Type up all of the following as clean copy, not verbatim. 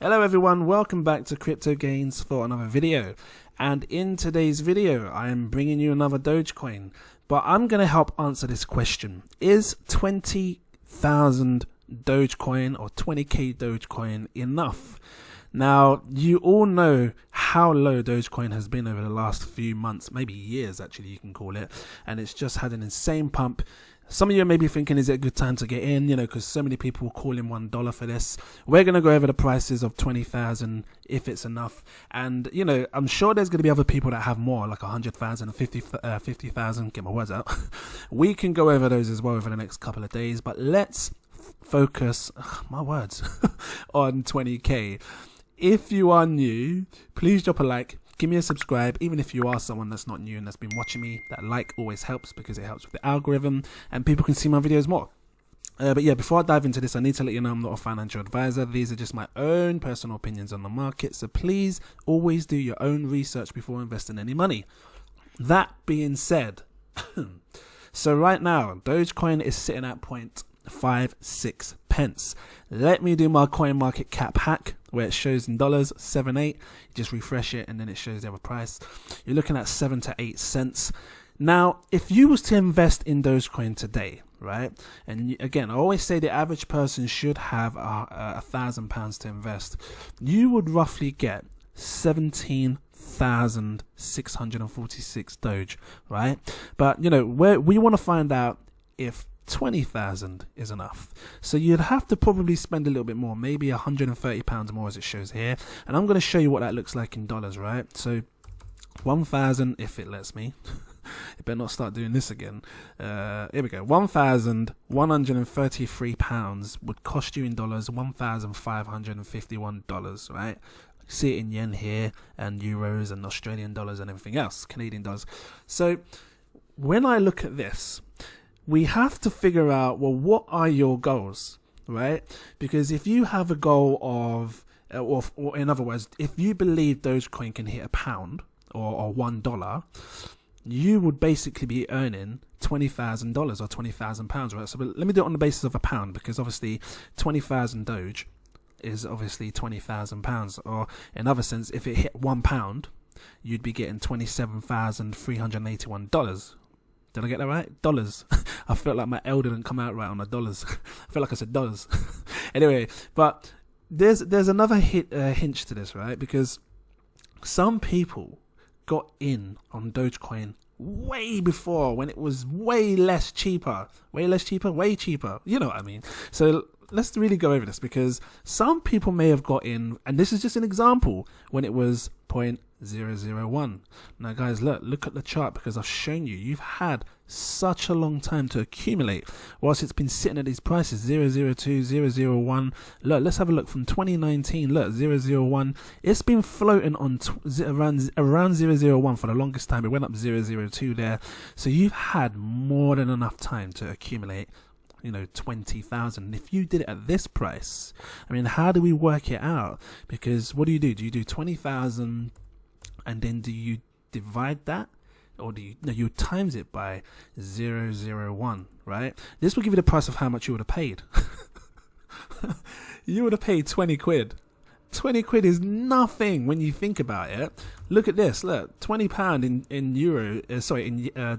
Hello everyone, welcome back to Cryptogains for another video. And in today's video, I am bringing you another Dogecoin. But I'm going to help answer this question. Is 20,000 Dogecoin or 20k Dogecoin enough? Now, you all know how low Dogecoin has been over the last few months, maybe years actually you can call it. And it's just had an insane pump. Some of you may be thinking, is it a good time to get in? You know, because so many people call in $1 for this. We're going to go over the prices of 20,000 if it's enough. And, you know, I'm sure there's going to be other people that have more, like 100,000 and 50,000. Get my words out. We can go over those as well over the next couple of days. But let's focus, my words, on 20k. If you are new, please drop a like. Give me a subscribe, even if you are someone that's not new and that's been watching me. That like always helps because it helps with the algorithm and people can see my videos more. But yeah, before I dive into this, I need to let you know I'm not a financial advisor. These are just my own personal opinions on the market. So please always do your own research before investing any money. That being said, so right now, Dogecoin is sitting at 0.56 pence. Let me do my coin market cap hack where it shows in dollars 7.8. You just refresh it and then it shows the other price. You're looking at 7 to 8 cents. Now, if you was to invest in Dogecoin today, right? And again, I always say the average person should have £1,000 to invest. You would roughly get 17,646 Doge, right? But you know, we want to find out if 20,000 is enough. So you'd have to probably spend a little bit more, maybe £130 more as it shows here. And I'm going to show you what that looks like in dollars, right? So 1,000, if it lets me. It better not start doing this again. Here we go. £1,133 would cost you in dollars $1,551, right? See it in yen here, and euros and Australian dollars and everything else, Canadian dollars. So when I look at this, we have to figure out, well, what are your goals, right? Because if you have a goal of, or in other words, if you believe Dogecoin can hit £1 or $1, you would basically be earning $20,000 or £20,000, right? So let me do it on the basis of £1 because obviously 20,000 Doge is obviously £20,000, or in other sense, if it hit £1, you'd be getting $27,381. Did I get that right? Dollars. I felt like my L didn't come out right on the dollars. I felt like I said dollars. Anyway, but there's another hinge to this, right? Because some people got in on Dogecoin way before, when it was way cheaper. You know what I mean? So let's really go over this, because some people may have got in, and this is just an example, when it was 0.001. Now guys, look at the chart, because I've shown you, you've had such a long time to accumulate whilst it's been sitting at these prices. 002, 001. Look, let's have a look from 2019. Look, 001. It's been floating on around 001 for the longest time. It went up 002 there. So you've had more than enough time to accumulate, you know, 20,000. If you did it at this price, I mean, how do we work it out? Because what do? Do you do 20,000 and then do you divide that? Or do you times it by 001, right? This will give you the price of how much you would have paid. You would have paid 20 quid. 20 quid is nothing when you think about it. Look at this. Look, £20 in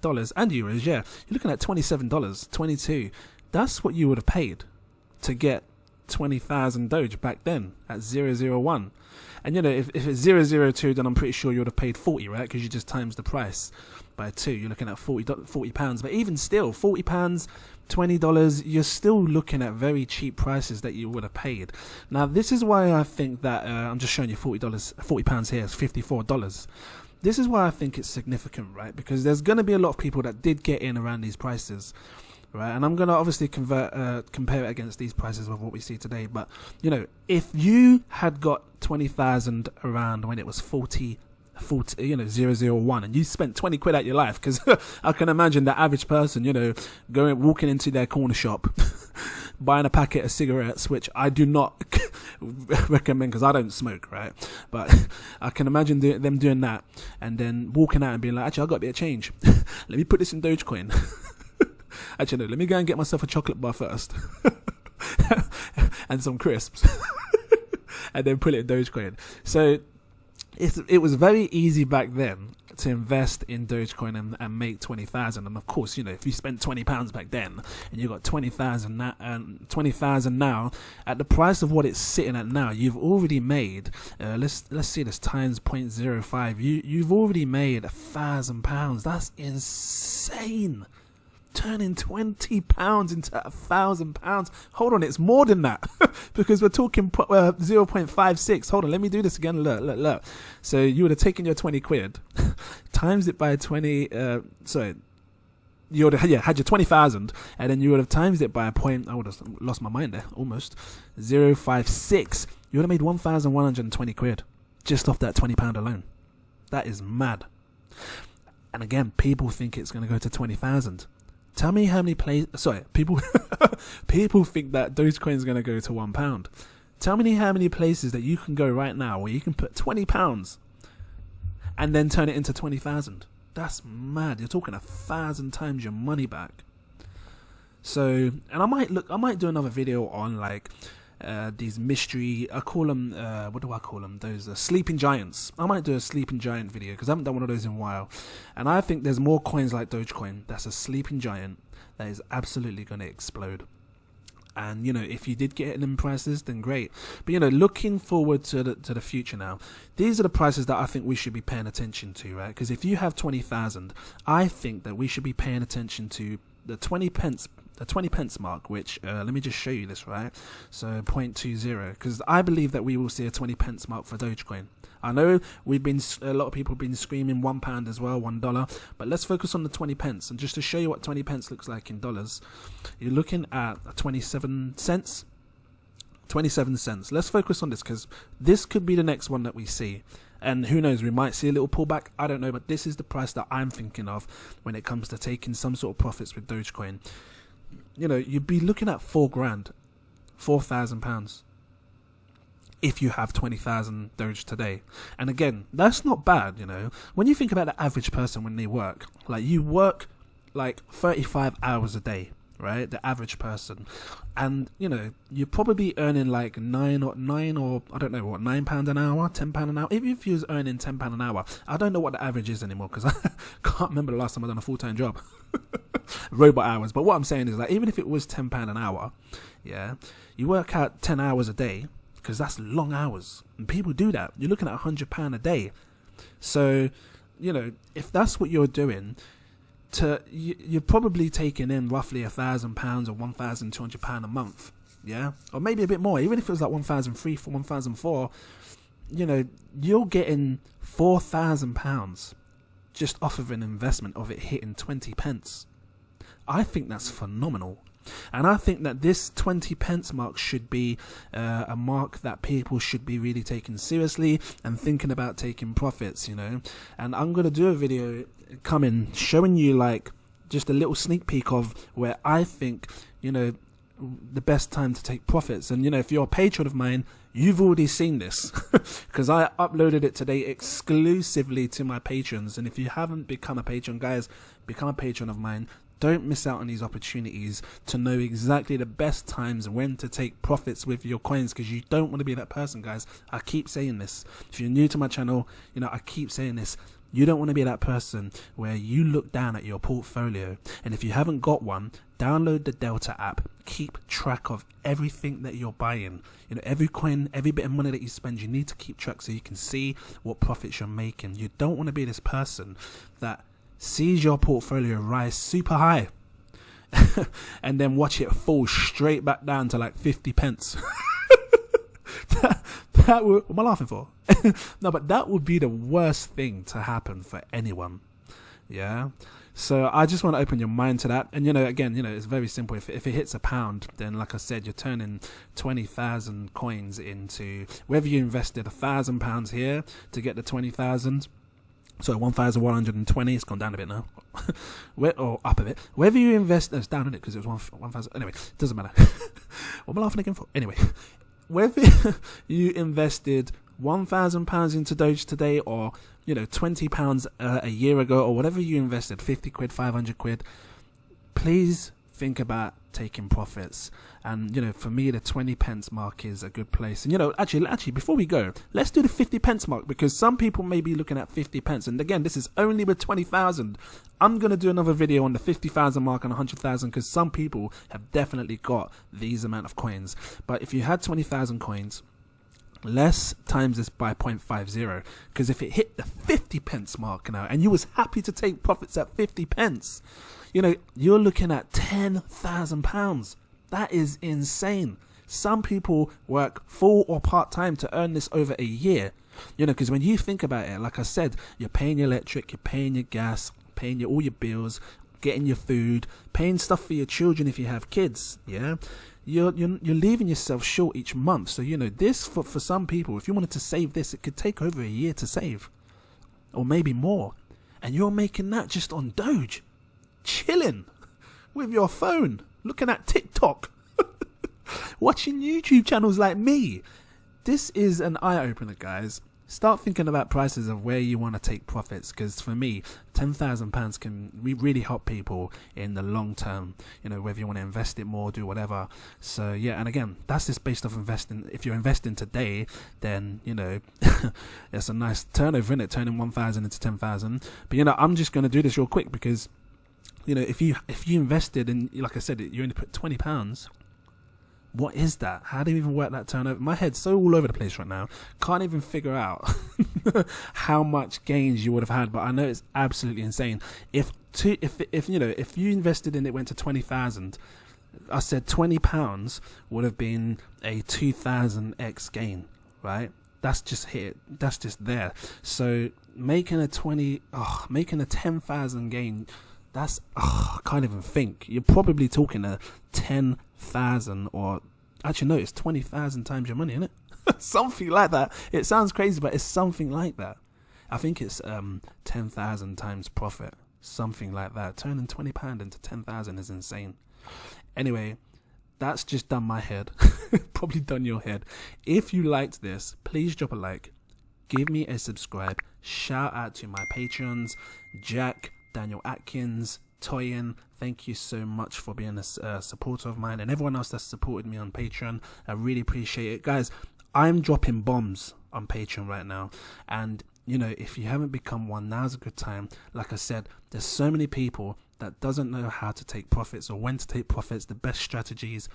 dollars and euros. Yeah, you're looking at $27, 22. That's what you would have paid to get 20,000 Doge back then at 001. And you know, if it's 002, then I'm pretty sure you would have paid 40, right? Because you just times the price by 2. You're looking at £40. But even still, £40, $20, you're still looking at very cheap prices that you would have paid. Now, this is why I think that I'm just showing you £40 here is $54. This is why I think it's significant, right? Because there's going to be a lot of people that did get in around these prices, right? And I'm going to obviously compare it against these prices with what we see today. But, you know, if you had got 20,000 around when it was 40, you know, 001, and you spent 20 quid out your life, because I can imagine the average person, you know, walking into their corner shop, buying a packet of cigarettes, which I do not recommend because I don't smoke, right? But I can imagine them doing that and then walking out and being like, actually, I got a bit of change. Let me put this in Dogecoin. Actually, no, let me go and get myself a chocolate bar first and some crisps. and then put it in Dogecoin. So it was very easy back then to invest in Dogecoin and make 20,000. And of course, you know, if you spent £20 back then and you got 20,000 now, now at the price of what it's sitting at now, you've already made let's see this times 0.05. You've already made £1,000. That's insane. Turning £20 into £1,000. Hold on, it's more than that because we're talking 0.56. Hold on, let me do this again. Look. So you would have taken your 20 quid, times it by 20. You would have had your 20,000, and then you would have times it by a point. I would have lost my mind there almost. 0.56. You would have made 1,120 quid just off that £20 alone. That is mad. And again, people think it's going to go to 20,000. Tell me how many people think that Dogecoin is going to go to £1. Tell me how many places that you can go right now where you can put £20 and then turn it into 20,000. That's mad. You're talking 1,000 times your money back. So, and I might do another video on like these mystery, I call them, what do I call them? Those sleeping giants. I might do a sleeping giant video because I haven't done one of those in a while. And I think there's more coins like Dogecoin that's a sleeping giant that is absolutely going to explode. And, you know, if you did get it in prices, then great. But, you know, looking forward to the future now, these are the prices that I think we should be paying attention to, right? Because if you have 20,000, I think that we should be paying attention to the 20 pence mark, which let me just show you this, right? So 0.20, because I believe that we will see a 20 pence mark for Dogecoin. I know a lot of people have been screaming £1 as well, $1, but let's focus on the 20 pence. And just to show you what 20 pence looks like in dollars, you're looking at 27 cents. 27 cents. Let's focus on this because this could be the next one that we see. And who knows, we might see a little pullback. I don't know, but this is the price that I'm thinking of when it comes to taking some sort of profits with Dogecoin. You know, you'd be looking at £4,000 if you have 20,000 Doge today. And again, that's not bad, you know. When you think about the average person when they work, like you work like 35 hours a day, right? The average person. And, you know, you're probably earning like nine or I don't know what, £9 an hour, £10 an hour. Even if you was earning £10 an hour, I don't know what the average is anymore because I can't remember the last time I done a full-time job. Robot hours. But what I'm saying is like, even if it was £10 an hour, yeah, you work out 10 hours a day because that's long hours. And people do that. You're looking at £100 a day. So, you know, if that's what you're doing, you're probably taking in roughly £1,000 or £1,200 a month, yeah, or maybe a bit more. Even if it was like 1,300 for 1,400, you know, you're getting £4,000 just off of an investment of it hitting 20 pence. I think that's phenomenal. And I think that this 20 pence mark should be a mark that people should be really taking seriously and thinking about taking profits, you know. And I'm going to do a video coming showing you like just a little sneak peek of where I think, you know, the best time to take profits. And, you know, if you're a patron of mine, you've already seen this because I uploaded it today exclusively to my patrons. And if you haven't become a patron, guys, become a patron of mine. Don't miss out on these opportunities to know exactly the best times when to take profits with your coins, because you don't want to be that person, guys. I keep saying this. If you're new to my channel, you know, I keep saying this. You don't want to be that person where you look down at your portfolio, and if you haven't got one, download the Delta app. Keep track of everything that you're buying. You know, every coin, every bit of money that you spend, you need to keep track so you can see what profits you're making. You don't want to be this person that sees your portfolio rise super high and then watch it fall straight back down to like 50 pence. That would, what am I laughing for? No, but that would be the worst thing to happen for anyone. Yeah. So I just want to open your mind to that. And, you know, again, you know, it's very simple. If it hits £1, then like I said, you're turning 20,000 coins into, whether you invested £1,000 here to get the 20,000, so 1,120, it's gone down a bit now, or up a bit. Whether you invest, no, it's down in it because it was 1,000. Anyway, it doesn't matter. What am I laughing again for? Anyway, whether you invested £1,000 into Doge today, or, you know, £20 a year ago, or whatever you invested, 50 quid, 500 quid, please think about taking profits. And you know, for me, the 20 pence mark is a good place. And you know, actually before we go, let's do the 50 pence mark, because some people may be looking at 50 pence, and again, this is only with 20,000. I'm gonna do another video on the 50,000 mark and 100,000, because some people have definitely got these amount of coins. But if you had 20,000 coins, let's times this by 0.50, because if it hit the 50 pence mark now and you was happy to take profits at 50 pence, you know, you're looking at £10,000. That is insane. Some people work full or part-time to earn this over a year, you know, because when you think about it, like I said, you're paying your electric, you're paying your gas, paying all your bills, getting your food, paying stuff for your children if you have kids, yeah. You're leaving yourself short each month. So you know, this for some people, if you wanted to save this, it could take over a year to save, or maybe more. And you're making that just on Doge, chilling with your phone, looking at TikTok, watching YouTube channels like me. This is an eye-opener, guys. Start thinking about prices of where you want to take profits, because for me, £10,000 can really help people in the long term, you know, whether you want to invest it more, do whatever. So yeah, and again, that's just based off investing. If you're investing today, then you know, it's a nice turnover, isn't it? Turning 1,000 into 10,000. But you know, I'm just going to do this real quick, because you know, if you invested in, like I said, you only put £20. What is that? How do you even work that turnover? My head's so all over the place right now. Can't even figure out how much gains you would have had, but I know it's absolutely insane. If you know, if you invested in it, went to 20,000, I said £20 would have been a 2,000x gain, right? That's just hit. That's just there. So making a 10,000 gain, that's I can't even think. You're probably talking a 10,000, or actually no, it's 20,000 times your money, isn't it? Something like that. It sounds crazy, but it's something like that. I think it's 10,000 times profit, something like that. Turning £20 into 10,000 is insane. Anyway, that's just done my head. Probably done your head. If you liked this, please drop a like, give me a subscribe. Shout out to my patrons, Jack, Daniel Atkins, Toyin. Thank you so much for being a supporter of mine, and everyone else that's supported me on Patreon. I really appreciate it, guys. I'm dropping bombs on Patreon right now, and you know, if you haven't become one, now's a good time. Like I said, there's so many people that doesn't know how to take profits or when to take profits, the best strategies.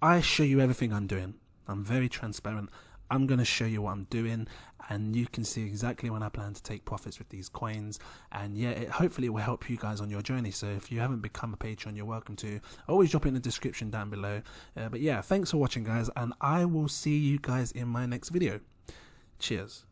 I show you everything I'm doing. I'm very transparent. I'm going to show you what I'm doing, and you can see exactly when I plan to take profits with these coins. And yeah, hopefully it will help you guys on your journey. So if you haven't become a patron, you're welcome to. Always drop it in the description down below. But yeah, thanks for watching, guys, and I will see you guys in my next video. Cheers.